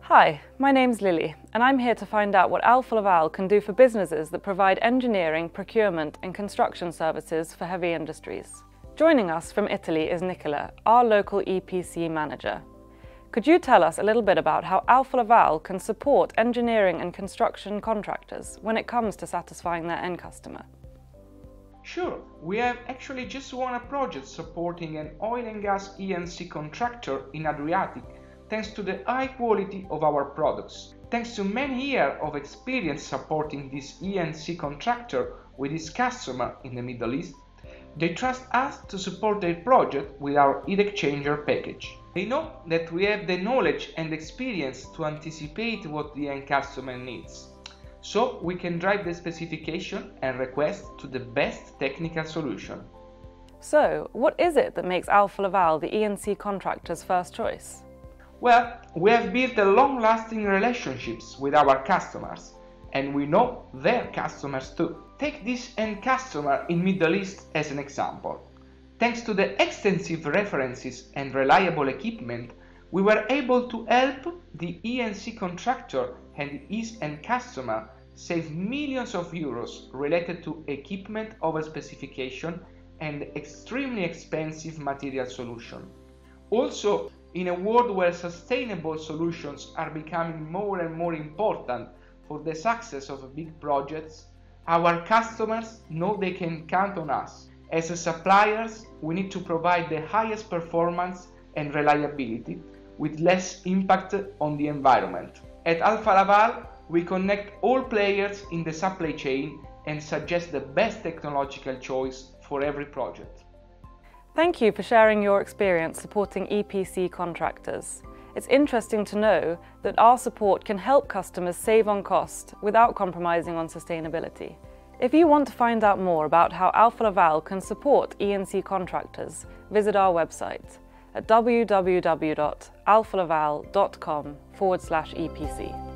Hi, my name's Lily, and I'm here to find out what Alfa Laval can do for businesses that provide engineering, procurement and construction services for heavy industries. Joining us from Italy is Nicola, our local EPC manager. Could you tell us a little bit about how Alfa Laval can support engineering and construction contractors when it comes to satisfying their end customer? Sure, we have actually just won a project supporting an oil and gas E&C contractor in Adriatic, thanks to the high quality of our products. Thanks to many years of experience supporting this E&C contractor with his customer in the Middle East, they trust us to support their project with our heat exchanger package. They know that we have the knowledge and experience to anticipate what the end customer needs, so we can drive the specification and request to the best technical solution. So, what is it that makes Alfa Laval the E&C contractor's first choice? Well, we have built long-lasting relationships with our customers, and we know their customers too. Take this end customer in Middle East as an example. Thanks to the extensive references and reliable equipment, we were able to help the E&C contractor and his end customer save millions of euros related to equipment over specification and extremely expensive material solution. Also, in a world where sustainable solutions are becoming more and more important for the success of big projects, our customers know they can count on us. As suppliers, we need to provide the highest performance and reliability with less impact on the environment. At Alfa Laval, we connect all players in the supply chain and suggest the best technological choice for every project. Thank you for sharing your experience supporting EPC contractors. It's interesting to know that our support can help customers save on cost without compromising on sustainability. If you want to find out more about how Alfa Laval can support E&C contractors, visit our website at www.alfalaval.com/EPC.